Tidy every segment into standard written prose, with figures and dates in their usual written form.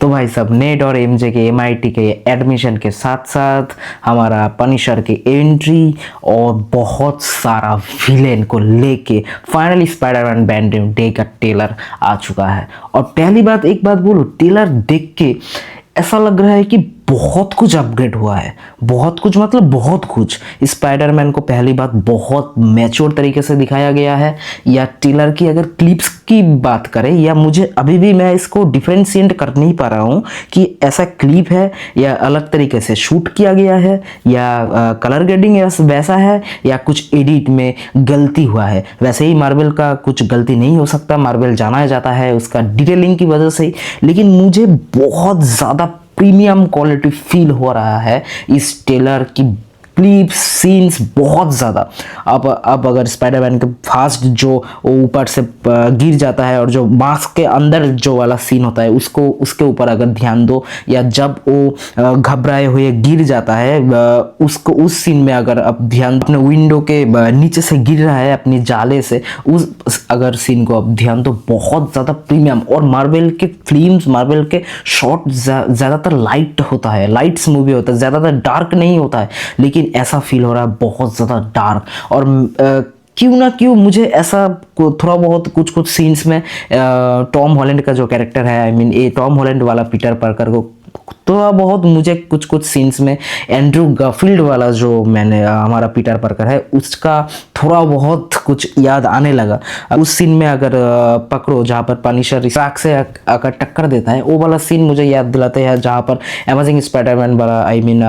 तो भाई साहब नेड और एमजे के एमआईटी के एडमिशन के साथ साथ हमारा पनिशर की एंट्री और बहुत सारा विलेन को लेके finally Spiderman brand new day का ट्रेलर आ चुका है। और पहली बात एक बात बोलूं, ट्रेलर देख के ऐसा लग रहा है कि बहुत कुछ अपग्रेड हुआ है। बहुत कुछ मतलब बहुत कुछ। स्पाइडरमैन को पहली बात बहुत मैच्योर तरीके से दिखाया गया है। या ट्रेलर की अगर क्लिप्स की बात करें, या मुझे अभी भी मैं इसको डिफरेंशिएट कर नहीं पा रहा हूँ कि ऐसा क्लिप है या अलग तरीके से शूट किया गया है या कलर ग्रेडिंग वैसा है या कुछ एडिट में गलती हुआ है। वैसे ही मार्वल का कुछ गलती नहीं हो सकता, मार्वल जाना जाता है उसका डिटेलिंग की वजह से। लेकिन मुझे बहुत ज़्यादा प्रीमियम क्वालिटी फील हो रहा है इस ट्रेलर की। क्लिप्स सीन्स बहुत ज़्यादा। अब अगर स्पाइडरमैन के फास्ट जो ऊपर से गिर जाता है और जो मास्क के अंदर जो वाला सीन होता है उसके ऊपर अगर ध्यान दो, या जब वो घबराए हुए गिर जाता है उसको उस सीन में अगर अब ध्यान, अपने विंडो के नीचे से गिर रहा है अपनी जाले से, उस अगर सीन को अब ध्यान दो, बहुत ज़्यादा प्रीमियम। और मार्वल के फिल्म्स, मार्वल के शॉट ज़्यादातर लाइट होता है, लाइट्स मूवी होता है, ज़्यादातर डार्क नहीं होता है। लेकिन ऐसा फील हो रहा है बहुत ज़्यादा डार्क। और क्यों ना क्यों मुझे ऐसा थोड़ा बहुत कुछ सीन्स में टॉम हॉलैंड का जो कैरेक्टर है, आई मीन ये टॉम हॉलैंड वाला पीटर पार्कर को थोड़ा बहुत मुझे कुछ सीन्स में एंड्रू गारफील्ड वाला जो मैंने हमारा पीटर पार्कर है उसका थोड़ा बहुत कुछ याद आने लगा। उस सीन में अगर पकड़ो जहाँ पर पनिशर ट्रक से अगर टक्कर देता है, वो वाला सीन मुझे याद दिलाते हैं जहाँ पर अमेजिंग स्पाइडरमैन वाला, आई मीन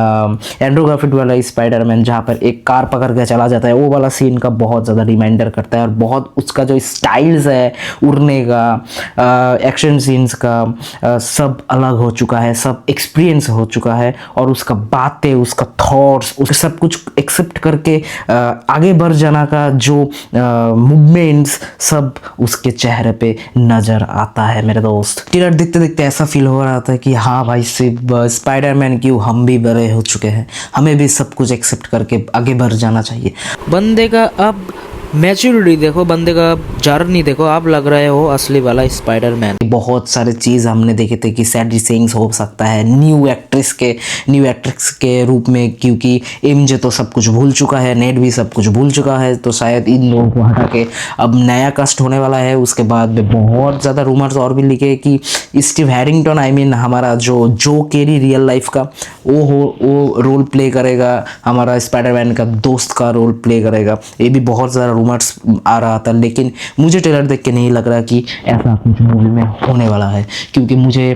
एंड्रू गारफील्ड वाला स्पाइडरमैन जहाँ पर एक कार पकड़ के चला जाता है, वो वाला सीन का बहुत ज़्यादा रिमाइंडर करता है। और बहुत उसका जो स्टाइल्स है उड़ने का, एक्शन सीन्स का, सब अलग हो चुका है, सब एक्सपीरियंस हो चुका है। और उसका बातें, उसका थॉट्स, उसका सब कुछ एक्सेप्ट करके आगे बढ़ जाना का जो मूवमेंट्स, सब उसके चेहरे पे नजर आता है मेरे दोस्त। ट्रेलर देखते देखते ऐसा फील हो रहा था कि हाँ भाई, सिर्फ स्पाइडरमैन क्यों, हम भी बड़े हो चुके हैं, हमें भी सब कुछ एक्सेप्ट करके आगे बढ़ जाना चाहिए। बंदे का अब मैच्योरिटी देखो, बंदे का जर्नी देखो, आप लग रहे हो असली वाला स्पाइडरमैन। बहुत सारे चीज़ हमने देखे थे कि सैडी सिंग्स हो सकता है न्यू एक्ट्रेस के रूप में, क्योंकि एमजे तो सब कुछ भूल चुका है, नेड भी सब कुछ भूल चुका है, तो शायद इन लोगों को हटा के अब नया कास्ट होने वाला है। उसके बाद में बहुत ज़्यादा रूमर्स और भी लिखे कि स्टीव हैरिंगटन, आई मीन हमारा जो केरी रियल लाइफ का, वो रोल प्ले करेगा, हमारा स्पाइडरमैन का दोस्त का रोल प्ले करेगा। ये भी बहुत ज़्यादा रूमर्स आ रहा था, लेकिन मुझे ट्रेलर देख के नहीं लग रहा कि ऐसा कुछ मूवी में होने वाला है। क्योंकि मुझे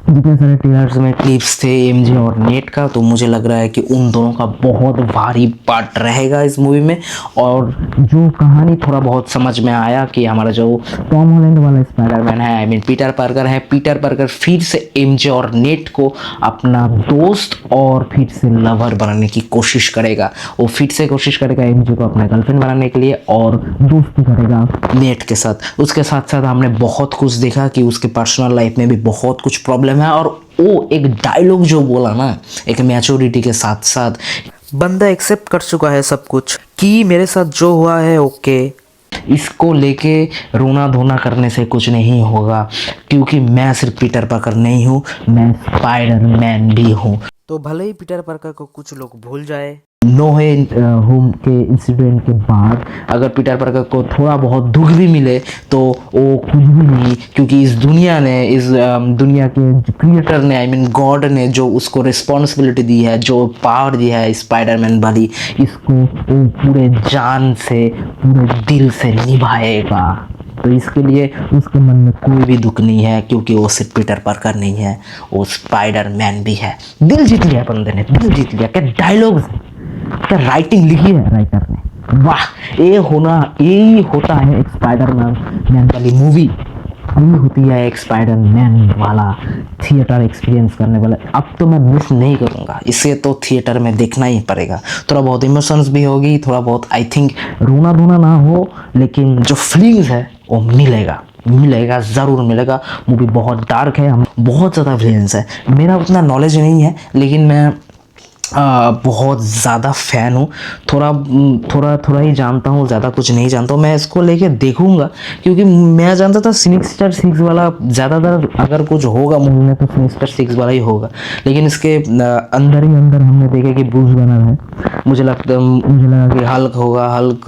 जितने सारे ट्रेलर्स में क्लिप्स थे एमजे और नेट का, तो मुझे लग रहा है कि उन दोनों का बहुत भारी पार्ट रहेगा इस मूवी में। और जो कहानी थोड़ा बहुत समझ में आया कि हमारा जो टॉम हॉलैंड वाला स्पाइडरमैन है, आई मीन पीटर पार्कर है, पीटर पार्कर फिर से एमजे और नेट को अपना दोस्त और फिर से लवर बनाने की कोशिश करेगा। वो फिर से कोशिश करेगा एमजे को अपना गर्लफ्रेंड बनाने के लिए और दोस्ती करेगा नेट के साथ। उसके साथ साथ हमने बहुत कुछ देखा कि उसके पर्सनल लाइफ में भी बहुत कुछ प्रॉब्लम है। और वो एक डायलॉग जो बोला ना, एक मैच्योरिटी के साथ साथ, बंदा एक्सेप्ट कर चुका है सब कुछ कि मेरे साथ जो हुआ है ओके, इसको लेके रोना धोना करने से कुछ नहीं होगा, क्योंकि मैं सिर्फ पीटर पार्कर नहीं हूँ, मैं स्पाइडरमैन भी हूँ। तो भले ही पीटर पार्कर को कुछ लोग भूल जाए, नो वे होम के इंसिडेंट के बाद अगर पीटर पार्कर को थोड़ा बहुत दुख भी मिले तो वो कुछ भी नहीं, क्योंकि इस दुनिया के क्रिएटर ने, आई मीन गॉड ने जो उसको रिस्पॉन्सिबिलिटी दी है, जो पावर दी है स्पाइडरमैन वाली, इसको वो पूरे जान से, पूरे दिल से निभाएगा। तो इसके लिए उसके मन में कोई भी दुख नहीं है, क्योंकि वो सिर्फ पीटर पार्कर नहीं है, वो स्पाइडरमैन भी है। दिल जीत लिया बंदे ने, दिल जीत लिया। क्या डायलॉग्स, क्या राइटिंग लिखी है राइटर ने, वाह। यही होता है एक स्पाइडरमैन वाली मूवी, यही होती है एक स्पाइडरमैन वाला थिएटर एक्सपीरियंस करने वाला। अब तो मैं मिस नहीं करूँगा इसे, तो थिएटर में देखना ही पड़ेगा। थोड़ा बहुत इमोशंस भी होगी, थोड़ा बहुत आई थिंक रोना धोना ना हो, लेकिन जो फीलिंग्स है वो मिलेगा, ज़रूर मिलेगा। मूवी बहुत डार्क है, बहुत ज़्यादा विलेंस है। मेरा उतना नॉलेज नहीं है, लेकिन मैं बहुत ज़्यादा फ़ैन हूँ। थोड़ा ही जानता हूँ, ज़्यादा कुछ नहीं जानता हूँ। मैं इसको लेके देखूँगा क्योंकि मैं जानता था सिनिस्टर सिक्स वाला ज़्यादातर अगर कुछ होगा मूवी में तो सिनिस्टर सिक्स वाला ही होगा, लेकिन इसके अंदर ही अंदर हमने देखा कि ब्रूस बैनर है। मुझे लगा कि हल्क होगा, हल्क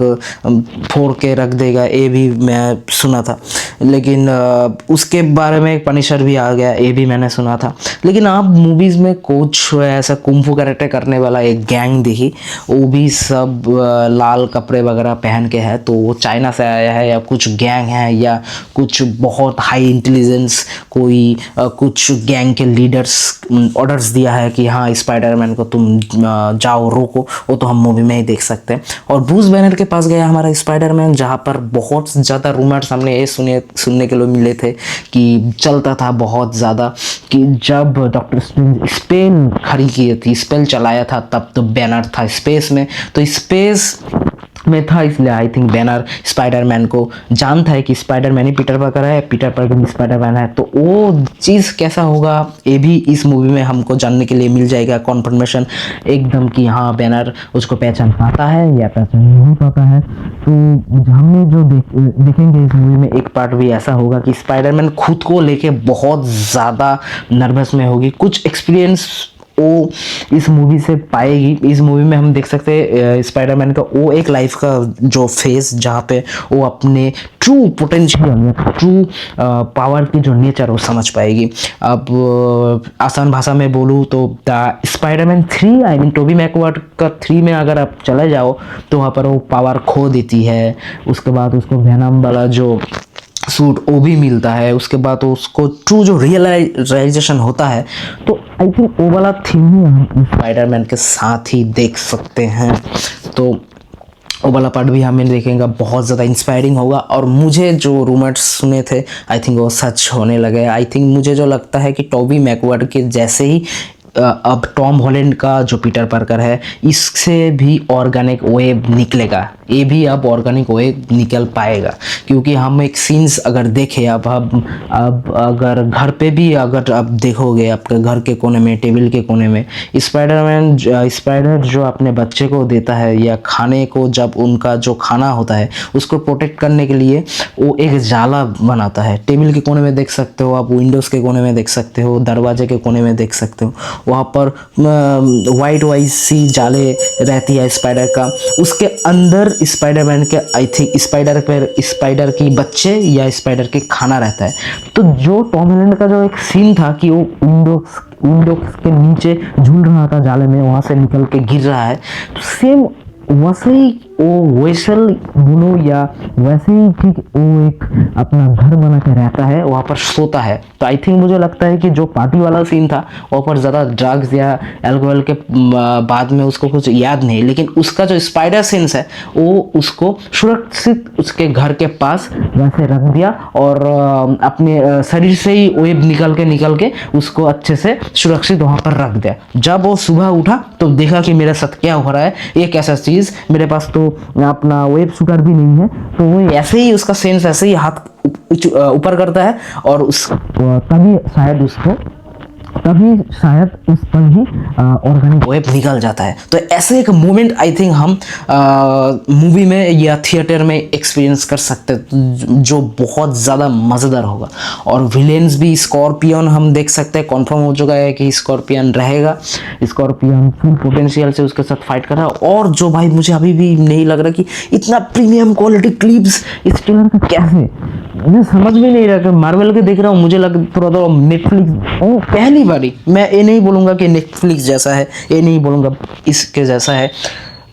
फोड़ के रख देगा, ये भी मैं सुना था, लेकिन उसके बारे में एक पनिशर भी आ गया, ये भी मैंने सुना था। लेकिन आप मूवीज़ में कुछ ऐसा कुंफू करैक्टर करने वाला एक गैंग देखी, वो भी सब लाल कपड़े वगैरह पहन के है, तो वो चाइना से आया है या कुछ गैंग है या कुछ बहुत हाई इंटेलिजेंस कोई कुछ गैंग के लीडर्स ऑर्डर्स दिया है कि हाँ स्पाइडरमैन को तुम जाओ रोको, वो तो हम मूवी में ही देख सकते हैं। और ब्रूस बैनर के पास गया हमारा स्पाइडरमैन, जहाँ पर बहुत ज़्यादा रूमर्स हमने ये सुनने के लिए मिले थे कि चलता था बहुत ज़्यादा कि जब डॉक्टर स्ट्रेंज स्पेल खड़ी की थी, स्पेल चलाया था, तब तो बैनर था स्पेस में, तो स्पेस में था, इसलिए आई थिंक बैनर स्पाइडरमैन को जानता है कि स्पाइडरमैन ही पीटर पार्कर है, पीटर पार्कर भी स्पाइडरमैन है। तो वो चीज़ कैसा होगा ये भी इस मूवी में हमको जानने के लिए मिल जाएगा, कॉन्फर्मेशन एकदम कि हाँ बैनर उसको पहचान पाता है या पहचान नहीं पाता है। तो हमने जो देखेंगे इस मूवी में एक पार्ट भी ऐसा होगा कि स्पाइडरमैन खुद को लेके बहुत ज़्यादा नर्वस में होगी, कुछ एक्सपीरियंस वो इस मूवी से पाएगी। इस मूवी में हम देख सकते हैं स्पाइडरमैन का वो एक लाइफ का जो फेस जहाँ पे वो अपने ट्रू पोटेंशियल, ट्रू पावर की जो नेचर वो समझ पाएगी। अब आसान भाषा में बोलूँ तो the Spiderman 3 I mean Tobey Maguire का 3 में अगर आप चले जाओ तो वहाँ पर वो पावर खो देती है, उसके बाद उसको वेनम वाला जो सूट वो भी मिलता है, उसके बाद तो उसको ट्रू जो रियलाइजेशन होता है। तो आई थिंक वो वाला थीम ही हम स्पाइडरमैन के साथ ही देख सकते हैं, तो वो वाला पार्ट भी हमें देखेंगे, बहुत ज़्यादा इंस्पायरिंग होगा। और मुझे जो रूमर्स सुने थे आई थिंक वो सच होने लगे। आई थिंक मुझे जो लगता है कि टोबी मैकवार्ड के जैसे ही अब टॉम हॉलैंड का जो पीटर पार्कर है इससे भी ऑर्गेनिक वेब निकलेगा, ये भी अब ऑर्गेनिक वेब निकल पाएगा। क्योंकि हम एक सीन्स अगर देखें अब अगर घर पे भी अगर आप देखोगे आपके घर के कोने में, टेबल के कोने में स्पाइडर जो अपने बच्चे को देता है या खाने को, जब उनका जो खाना होता है उसको प्रोटेक्ट करने के लिए वो एक जाला बनाता है। टेबल के कोने में देख सकते हो आप, विंडोज़ के कोने में देख सकते हो, दरवाजे के कोने में देख सकते हो, वहाँ पर वाइट सी जाले रहती है स्पाइडर का, उसके अंदर स्पाइडरमैन के आई थिंक स्पाइडर की बच्चे या स्पाइडर के खाना रहता है। तो जो टॉम हॉलैंड का जो एक सीन था कि वो विंडो के नीचे झूल रहा था जाले में, वहाँ से निकल के गिर रहा है, तो सेम वैसे ही वो वेसल बोलो या वैसे ही ठीक वो एक अपना घर बना के रहता है, वहाँ पर सोता है। तो आई थिंक मुझे लगता है कि जो पार्टी वाला सीन था वहाँ पर ज़्यादा ड्रग्स या अल्कोहल के बाद में उसको कुछ याद नहीं, लेकिन उसका जो स्पाइडर सेंस है वो उसको सुरक्षित उसके घर के पास वैसे रख दिया और अपने शरीर से ही वेब निकल के उसको अच्छे से सुरक्षित वहाँ पर रख दिया। जब वो सुबह उठा तो देखा कि मेरे साथ क्या हो रहा है, ये कैसा चीज़, मेरे पास तो अपना वेब शूटर भी नहीं है। तो वो ऐसे ही उसका सेंस ऐसे ही हाथ ऊपर करता है और तभी शायद उस पर ही ऑर्गेनिक वेब निकल जाता है। तो ऐसे एक मोमेंट आई थिंक हम मूवी में या थिएटर में एक्सपीरियंस कर सकते हैं जो बहुत ज़्यादा मज़ेदार होगा। और विलेंस भी स्कॉर्पियन हम देख सकते हैं, कॉन्फर्म हो चुका है कि स्कॉर्पियन रहेगा, स्कॉर्पियन फुल पोटेंशियल से उसके साथ फाइट कर रहा है। और जो भाई मुझे अभी भी नहीं लग रहा कि इतना प्रीमियम क्वालिटी क्लिप्स इस ट्रेलर का कैसे, मैं समझ भी नहीं रहा कि मार्वल के देख रहा हूँ, मुझे लग थोड़ा नेटफ्लिक्स पहली बारी, मैं ये नहीं बोलूँगा कि नेटफ्लिक्स जैसा है, ये नहीं बोलूँगा इसके जैसा है,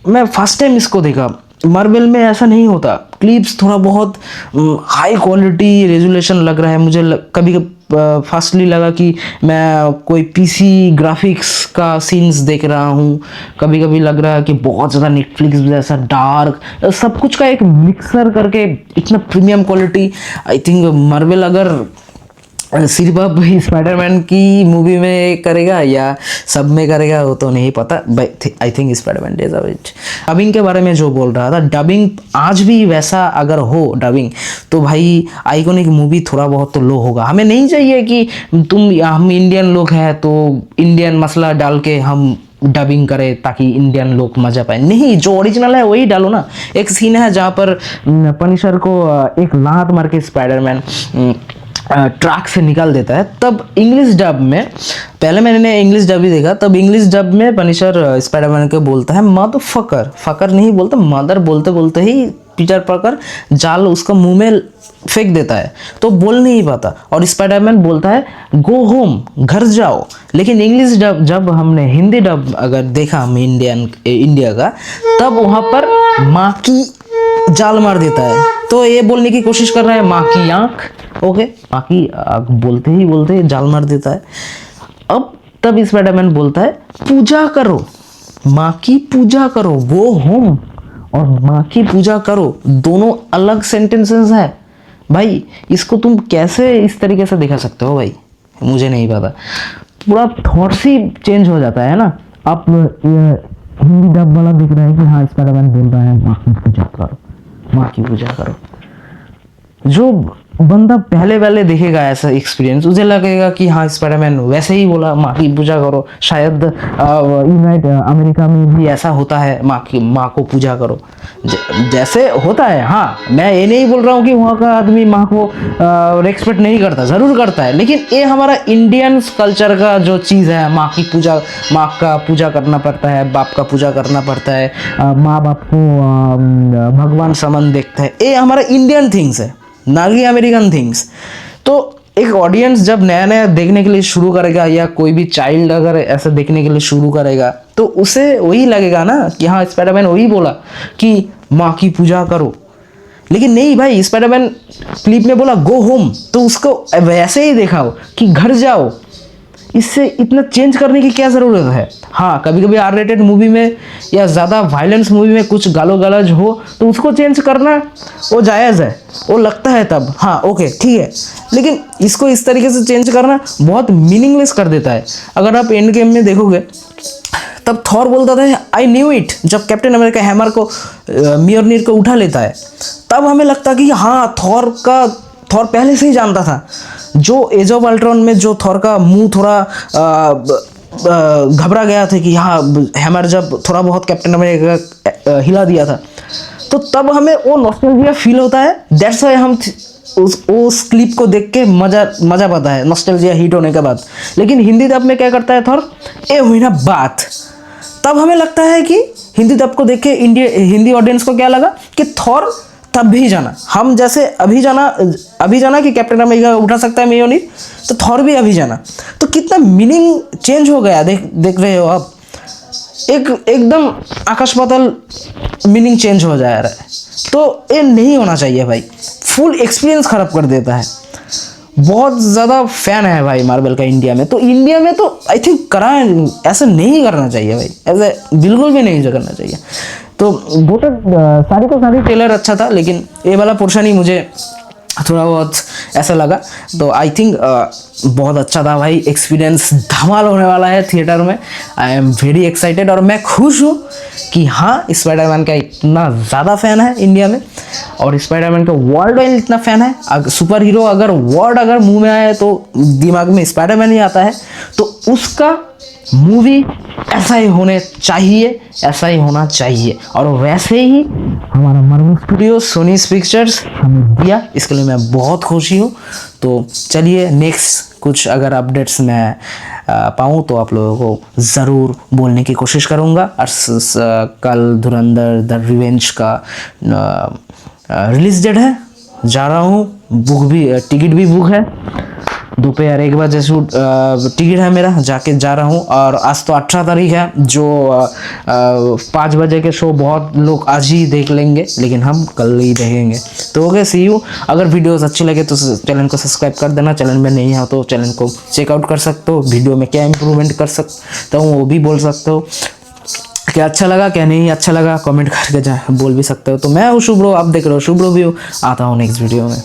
मैं फर्स्ट टाइम इसको देखा। मार्वल में ऐसा नहीं होता, क्लिप्स थोड़ा बहुत हाई क्वालिटी रेजोल्यूशन लग रहा है मुझे। कभी फर्स्टली लगा कि मैं कोई पीसी ग्राफिक्स का सीन्स देख रहा हूँ, कभी कभी लग रहा है कि बहुत ज़्यादा नेटफ्लिक्स जैसा डार्क, सब कुछ का एक मिक्सर करके इतना premium quality. I think Marvel अगर सिर्फ अब स्पाइडरमैन की मूवी में करेगा या सब में करेगा वो तो नहीं पता, I think Spiderman deserve it. Dubbing के बारे में जो बोल रहा था, डबिंग आज भी वैसा अगर हो डबिंग तो भाई आइकॉनिक मूवी थोड़ा बहुत तो लो होगा। हमें नहीं चाहिए कि हम इंडियन लोग हैं तो इंडियन मसाला डाल के हम डबिंग करे ताकि इंडियन लोग मजा पाए। नहीं, जो ओरिजिनल है वही डालो ना। एक सीन है जहाँ पर पनिशर को एक लात मार के स्पाइडरमैन ट्रैक से निकाल देता है, तब इंग्लिश डब में, पहले मैंने इंग्लिश डब ही देखा, तब इंग्लिश डब में पनिशर स्पाइडरमैन को बोलता है मदर फकर, फकर नहीं बोलता मदर, बोलते बोलते ही पीटर पार्कर जाल उसका मुंह में फेंक देता है, तो बोल नहीं पाता और स्पाइडरमैन बोलता है गो होम, घर जाओ। लेकिन इंग्लिश डब, जब हमने हिंदी डब अगर देखा हम इंडिया का, तब वहाँ पर माँ की जाल मार देता है, तो ये बोलने की कोशिश कर रहा है माँ की आँख, ओके, माँ की आँख बोलते ही जाल मार देता है। अब तब स्पाइडरमैन बोलता है पूजा करो, माँ की पूजा करो, गो होम और माँ की पूजा करो, दोनों अलग सेंटेंसेस है भाई। इसको तुम कैसे इस तरीके से दिखा सकते हो भाई, मुझे नहीं पता। पूरा थॉट्स ही चेंज हो जाता है ना। आप हिंदी डब वाला दिख रहा है कि हाँ स्पाइडरमैन बोल रहा है माँ की पूजा करो, माँ की पूजा करो। जो बंदा पहले पहले देखेगा ऐसा एक्सपीरियंस, उसे लगेगा कि हाँ स्पाइडरमैन वैसे ही बोला माँ की पूजा करो। शायद यूनाइटेड अमेरिका में भी ऐसा होता है, माँ को पूजा करो जैसे होता है। हाँ, मैं ये नहीं बोल रहा हूँ कि वहाँ का आदमी माँ को रेस्पेक्ट नहीं करता, ज़रूर करता है, लेकिन ये हमारा इंडियन कल्चर का जो चीज़ है, माँ की पूजा, माँ का पूजा करना पड़ता है, बाप का पूजा करना पड़ता है, माँ बाप को भगवान समान देखता है, ये हमारा इंडियन थिंग्स है, ना कि अमेरिकन थिंग्स। तो एक ऑडियंस जब नया नया देखने के लिए शुरू करेगा, या कोई भी चाइल्ड अगर ऐसा देखने के लिए शुरू करेगा, तो उसे वही लगेगा ना कि हाँ स्पाइडरमैन वही बोला कि माँ की पूजा करो। लेकिन नहीं भाई, स्पाइडरमैन क्लिप में बोला गो होम, तो उसको वैसे ही देखा हो कि घर जाओ। इससे इतना चेंज करने की क्या ज़रूरत है। हाँ, कभी कभी आर रेटेड मूवी में या ज़्यादा वायलेंस मूवी में कुछ गालो गलौज हो तो उसको चेंज करना वो जायज़ है, वो लगता है तब, हाँ ओके ठीक है। लेकिन इसको इस तरीके से चेंज करना बहुत मीनिंगलेस कर देता है। अगर आप एंड गेम में देखोगे, तब थॉर बोलता था आई न्यू इट, जब कैप्टन अमेरिका हैमर को म्योलनिर को उठा लेता है, तब हमें लगता कि हाँ थॉर पहले से ही जानता था। जो एज ऑफ अल्ट्रॉन में जो थॉर का मुंह थोड़ा घबरा गया था कि हाँ हैमर जब थोड़ा बहुत कैप्टन अमेरिका हिला दिया था, तो तब हमें वो नॉस्टैल्जिया फील होता है। दैट्स व्हाई हम उस क्लिप को देख के मजा पाता है नॉस्टैल्जिया हिट होने के बाद। लेकिन हिंदी दब में क्या करता है थॉर, ए हुई ना बात, तब हमें लगता है कि हिंदी दब को देख के हिंदी ऑडियंस को क्या लगा कि थॉर तब भी जाना, हम जैसे अभी जाना कि कैप्टन अमेरिका उठा सकता है म्योलनिर, तो थॉर भी अभी जाना। तो कितना मीनिंग चेंज हो गया, देख रहे हो आप, एकदम आकाश पाताल मीनिंग चेंज हो जा रहा है। तो ये नहीं होना चाहिए भाई, फुल एक्सपीरियंस खराब कर देता है। बहुत ज़्यादा फैन है भाई मार्वल का इंडिया में, तो इंडिया में तो आई थिंक ऐसा नहीं करना चाहिए भाई, ऐसे बिल्कुल भी नहीं करना चाहिए। तो सारी ट्रेलर अच्छा था, लेकिन ये वाला पोर्शन ही मुझे थोड़ा बहुत ऐसा लगा। तो आई थिंक बहुत अच्छा था भाई, एक्सपीरियंस धमाल होने वाला है थिएटर में। आई एम वेरी एक्साइटेड और मैं खुश हूँ कि हाँ स्पाइडरमैन का इतना ज़्यादा फ़ैन है इंडिया में, और स्पाइडरमैन का वर्ल्ड वाइड इतना फ़ैन है। सुपर हीरो अगर मुंह में आए तो दिमाग में स्पाइडरमैन ही आता है, तो उसका मूवी ऐसा ही होना चाहिए। और वैसे ही हमारा मार्वल स्टूडियो सोनी पिक्चर्स हमें दिया, इसके लिए मैं बहुत खुशी हूँ। तो चलिए नेक्स्ट कुछ अगर अपडेट्स मैं पाऊँ तो आप लोगों को ज़रूर बोलने की कोशिश करूँगा। और कल धुरंधर द रिवेंज का रिलीज डेट है, जा रहा हूँ, टिकट भी बुक है, दोपहर 1 बजे टिकट है मेरा, जाके जा रहा हूँ। और आज तो 18 तारीख है, जो 5 बजे के शो बहुत लोग आज ही देख लेंगे, लेकिन हम कल ही देखेंगे। तो ओके, सी यू। अगर वीडियोस अच्छी लगे तो चैनल को सब्सक्राइब कर देना, चैनल में नहीं है तो चैनल को चेकआउट कर सकते हो, वीडियो में क्या इंप्रूवमेंट कर सकता हूँ वो भी बोल सकते हो, क्या अच्छा लगा क्या नहीं अच्छा लगा कमेंट करके बोल भी सकते हो। तो मैं हूँ शुभ्रो, आप देख रहे हो शुभ्रो व्यू, आता हूँ नेक्स्ट वीडियो में।